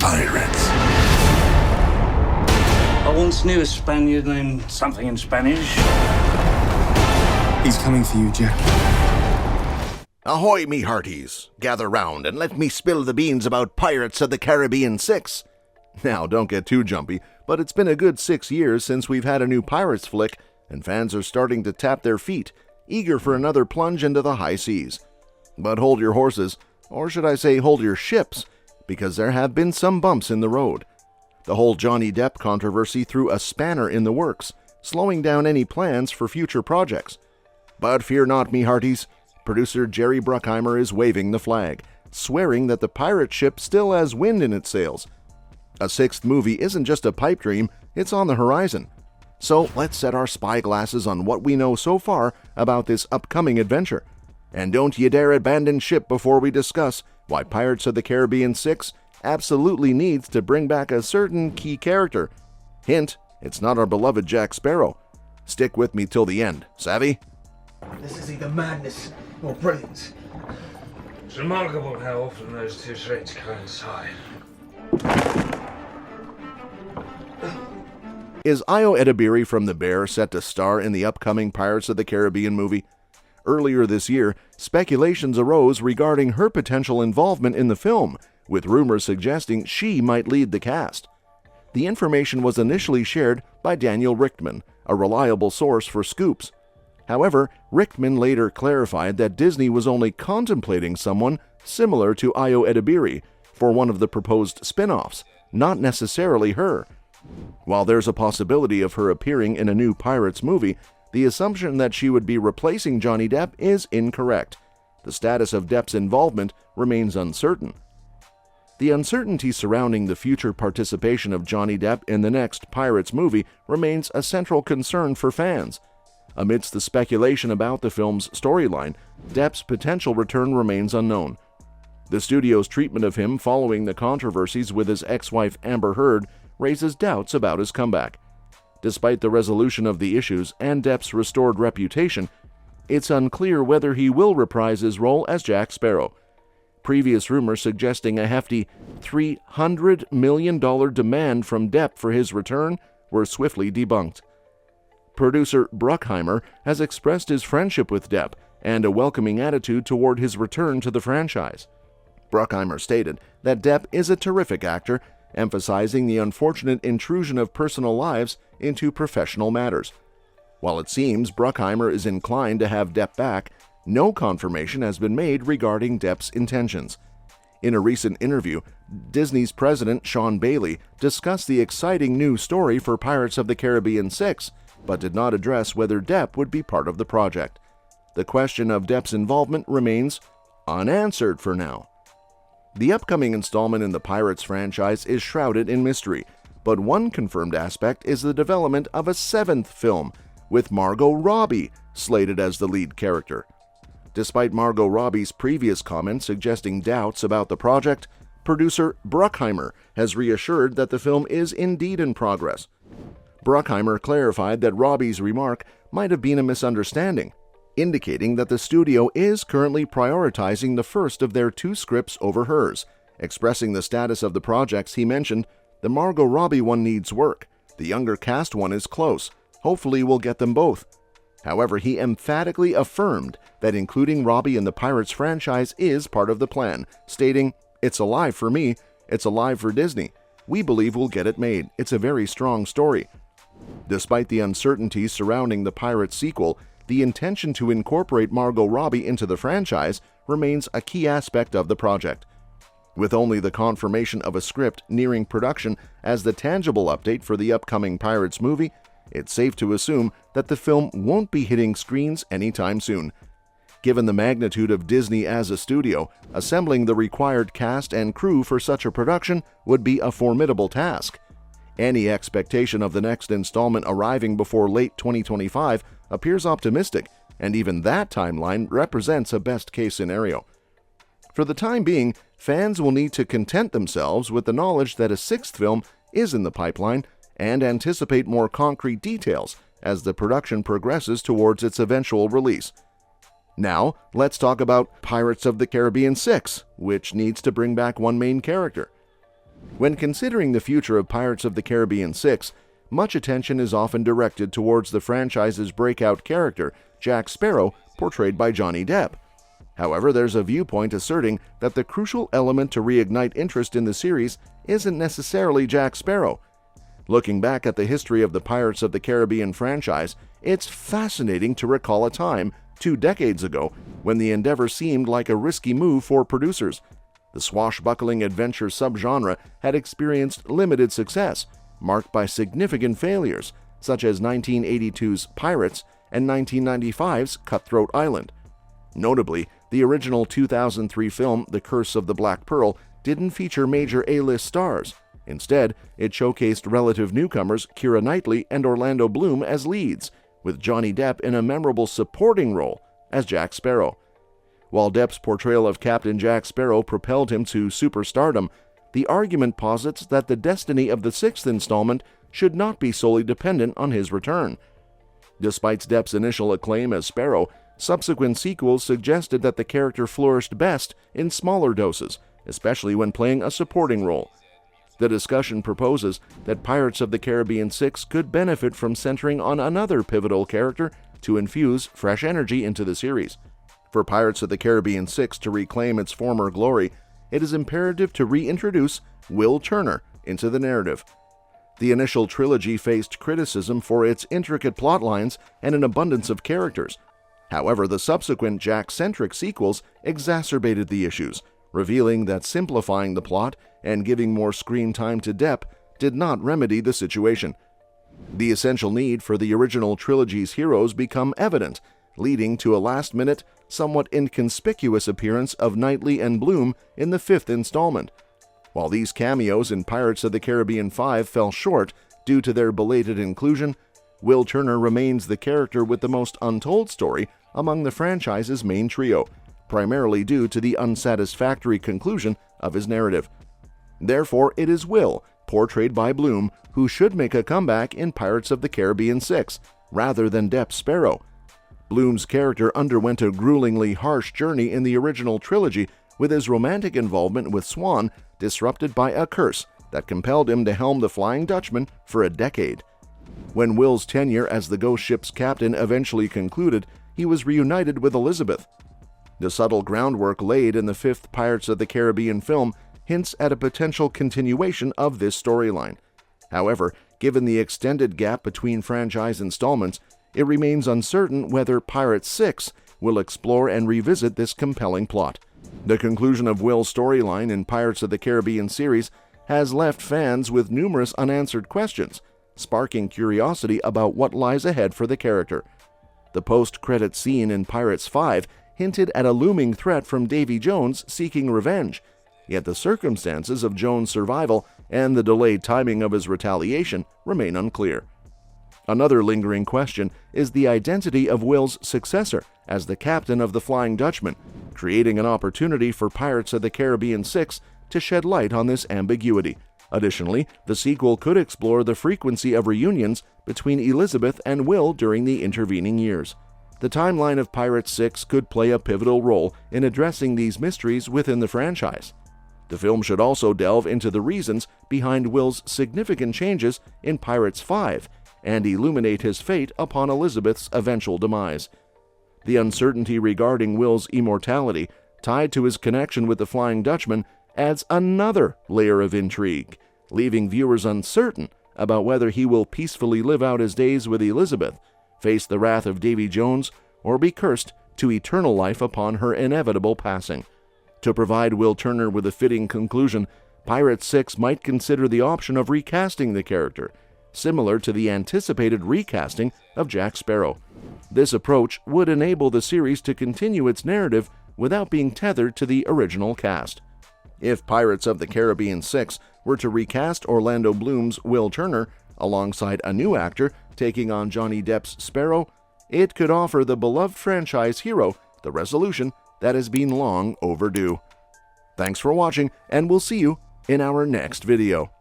pirates. I once knew a Spaniard named something in Spanish. He's coming for you, Jack. Ahoy, me hearties! Gather round and let me spill the beans about Pirates of the Caribbean 6. Now, don't get too jumpy, but it's been a good 6 years since we've had a new Pirates flick, and fans are starting to tap their feet, eager for another plunge into the high seas. But hold your horses, or should I say hold your ships, because there have been some bumps in the road. The whole Johnny Depp controversy threw a spanner in the works, slowing down any plans for future projects. But fear not, me hearties. Producer Jerry Bruckheimer is waving the flag, swearing that the pirate ship still has wind in its sails. A 6th movie isn't just a pipe dream, it's on the horizon. So let's set our spyglasses on what we know so far about this upcoming adventure. And don't ye dare abandon ship before we discuss why Pirates of the Caribbean 6 absolutely needs to bring back a certain key character. Hint, it's not our beloved Jack Sparrow. Stick with me till the end, savvy? This is either madness or brilliance. It's remarkable how often those two traits coincide. Is Ayo Edebiri from The Bear set to star in the upcoming Pirates of the Caribbean movie? Earlier this year, speculations arose regarding her potential involvement in the film, with rumors suggesting she might lead the cast. The information was initially shared by Daniel Richtman, a reliable source for scoops. However, Richtman later clarified that Disney was only contemplating someone similar to Ayo Edebiri for one of the proposed spin-offs, not necessarily her. While there's a possibility of her appearing in a new Pirates movie, the assumption that she would be replacing Johnny Depp is incorrect. The status of Depp's involvement remains uncertain. The uncertainty surrounding the future participation of Johnny Depp in the next Pirates movie remains a central concern for fans. Amidst the speculation about the film's storyline, Depp's potential return remains unknown. The studio's treatment of him following the controversies with his ex-wife Amber Heard raises doubts about his comeback. Despite the resolution of the issues and Depp's restored reputation, it's unclear whether he will reprise his role as Jack Sparrow. Previous rumors suggesting a hefty $300 million demand from Depp for his return were swiftly debunked. Producer Bruckheimer has expressed his friendship with Depp and a welcoming attitude toward his return to the franchise. Bruckheimer stated that Depp is a terrific actor, emphasizing the unfortunate intrusion of personal lives into professional matters. While it seems Bruckheimer is inclined to have Depp back, no confirmation has been made regarding Depp's intentions. In a recent interview, Disney's president Sean Bailey discussed the exciting new story for Pirates of the Caribbean 6, but did not address whether Depp would be part of the project. The question of Depp's involvement remains unanswered for now. The upcoming installment in the Pirates franchise is shrouded in mystery, but one confirmed aspect is the development of a 7th film, with Margot Robbie slated as the lead character. Despite Margot Robbie's previous comments suggesting doubts about the project, producer Bruckheimer has reassured that the film is indeed in progress. Bruckheimer clarified that Robbie's remark might have been a misunderstanding, indicating that the studio is currently prioritizing the first of their 2 scripts over hers. Expressing the status of the projects, he mentioned, "The Margot Robbie one needs work. The younger cast one is close. Hopefully we'll get them both." However, he emphatically affirmed that including Robbie in the Pirates franchise is part of the plan, stating, "It's alive for me. It's alive for Disney. We believe we'll get it made. It's a very strong story." Despite the uncertainties surrounding the Pirates sequel, the intention to incorporate Margot Robbie into the franchise remains a key aspect of the project. With only the confirmation of a script nearing production as the tangible update for the upcoming Pirates movie, it's safe to assume that the film won't be hitting screens anytime soon. Given the magnitude of Disney as a studio, assembling the required cast and crew for such a production would be a formidable task. Any expectation of the next installment arriving before late 2025 appears optimistic, and even that timeline represents a best-case scenario. For the time being, fans will need to content themselves with the knowledge that a 6th film is in the pipeline and anticipate more concrete details as the production progresses towards its eventual release. Now, let's talk about Pirates of the Caribbean 6, which needs to bring back one main character. When considering the future of Pirates of the Caribbean 6, much attention is often directed towards the franchise's breakout character, Jack Sparrow, portrayed by Johnny Depp. However, there's a viewpoint asserting that the crucial element to reignite interest in the series isn't necessarily Jack Sparrow. Looking back at the history of the Pirates of the Caribbean franchise, it's fascinating to recall a time 2 decades ago when the endeavor seemed like a risky move for producers. The swashbuckling adventure subgenre had experienced limited success, marked by significant failures, such as 1982's Pirates and 1995's Cutthroat Island. Notably, the original 2003 film The Curse of the Black Pearl didn't feature major A-list stars. Instead, it showcased relative newcomers Keira Knightley and Orlando Bloom as leads, with Johnny Depp in a memorable supporting role as Jack Sparrow. While Depp's portrayal of Captain Jack Sparrow propelled him to superstardom, the argument posits that the destiny of the 6th installment should not be solely dependent on his return. Despite Depp's initial acclaim as Sparrow, subsequent sequels suggested that the character flourished best in smaller doses, especially when playing a supporting role. The discussion proposes that Pirates of the Caribbean 6 could benefit from centering on another pivotal character to infuse fresh energy into the series. For Pirates of the Caribbean 6 to reclaim its former glory, it is imperative to reintroduce Will Turner into the narrative. The initial trilogy faced criticism for its intricate plotlines and an abundance of characters. However, the subsequent Jack-centric sequels exacerbated the issues, revealing that simplifying the plot and giving more screen time to Depp did not remedy the situation. The essential need for the original trilogy's heroes become evident, leading to a last-minute, somewhat inconspicuous appearance of Knightley and Bloom in the 5th installment. While these cameos in Pirates of the Caribbean 5 fell short due to their belated inclusion, Will Turner remains the character with the most untold story among the franchise's main trio, primarily due to the unsatisfactory conclusion of his narrative. Therefore, it is Will, portrayed by Bloom, who should make a comeback in Pirates of the Caribbean 6, rather than Depp Sparrow. Bloom's character underwent a gruelingly harsh journey in the original trilogy, with his romantic involvement with Swann disrupted by a curse that compelled him to helm the Flying Dutchman for a decade. When Will's tenure as the ghost ship's captain eventually concluded, he was reunited with Elizabeth. The subtle groundwork laid in the 5th Pirates of the Caribbean film hints at a potential continuation of this storyline. However, given the extended gap between franchise installments, it remains uncertain whether Pirates 6 will explore and revisit this compelling plot. The conclusion of Will's storyline in Pirates of the Caribbean series has left fans with numerous unanswered questions, sparking curiosity about what lies ahead for the character. The post-credit scene in Pirates 5 hinted at a looming threat from Davy Jones seeking revenge, yet the circumstances of Jones' survival and the delayed timing of his retaliation remain unclear. Another lingering question is the identity of Will's successor as the captain of the Flying Dutchman, creating an opportunity for Pirates of the Caribbean 6 to shed light on this ambiguity. Additionally, the sequel could explore the frequency of reunions between Elizabeth and Will during the intervening years. The timeline of Pirates 6 could play a pivotal role in addressing these mysteries within the franchise. The film should also delve into the reasons behind Will's significant changes in Pirates 5 and illuminate his fate upon Elizabeth's eventual demise. The uncertainty regarding Will's immortality, tied to his connection with the Flying Dutchman, adds another layer of intrigue, leaving viewers uncertain about whether he will peacefully live out his days with Elizabeth, face the wrath of Davy Jones, or be cursed to eternal life upon her inevitable passing. To provide Will Turner with a fitting conclusion, Pirates 6 might consider the option of recasting the character, similar to the anticipated recasting of Jack Sparrow. This approach would enable the series to continue its narrative without being tethered to the original cast. If Pirates of the Caribbean 6 were to recast Orlando Bloom's Will Turner alongside a new actor taking on Johnny Depp's Sparrow, it could offer the beloved franchise hero the resolution that has been long overdue. Thanks for watching, and we'll see you in our next video.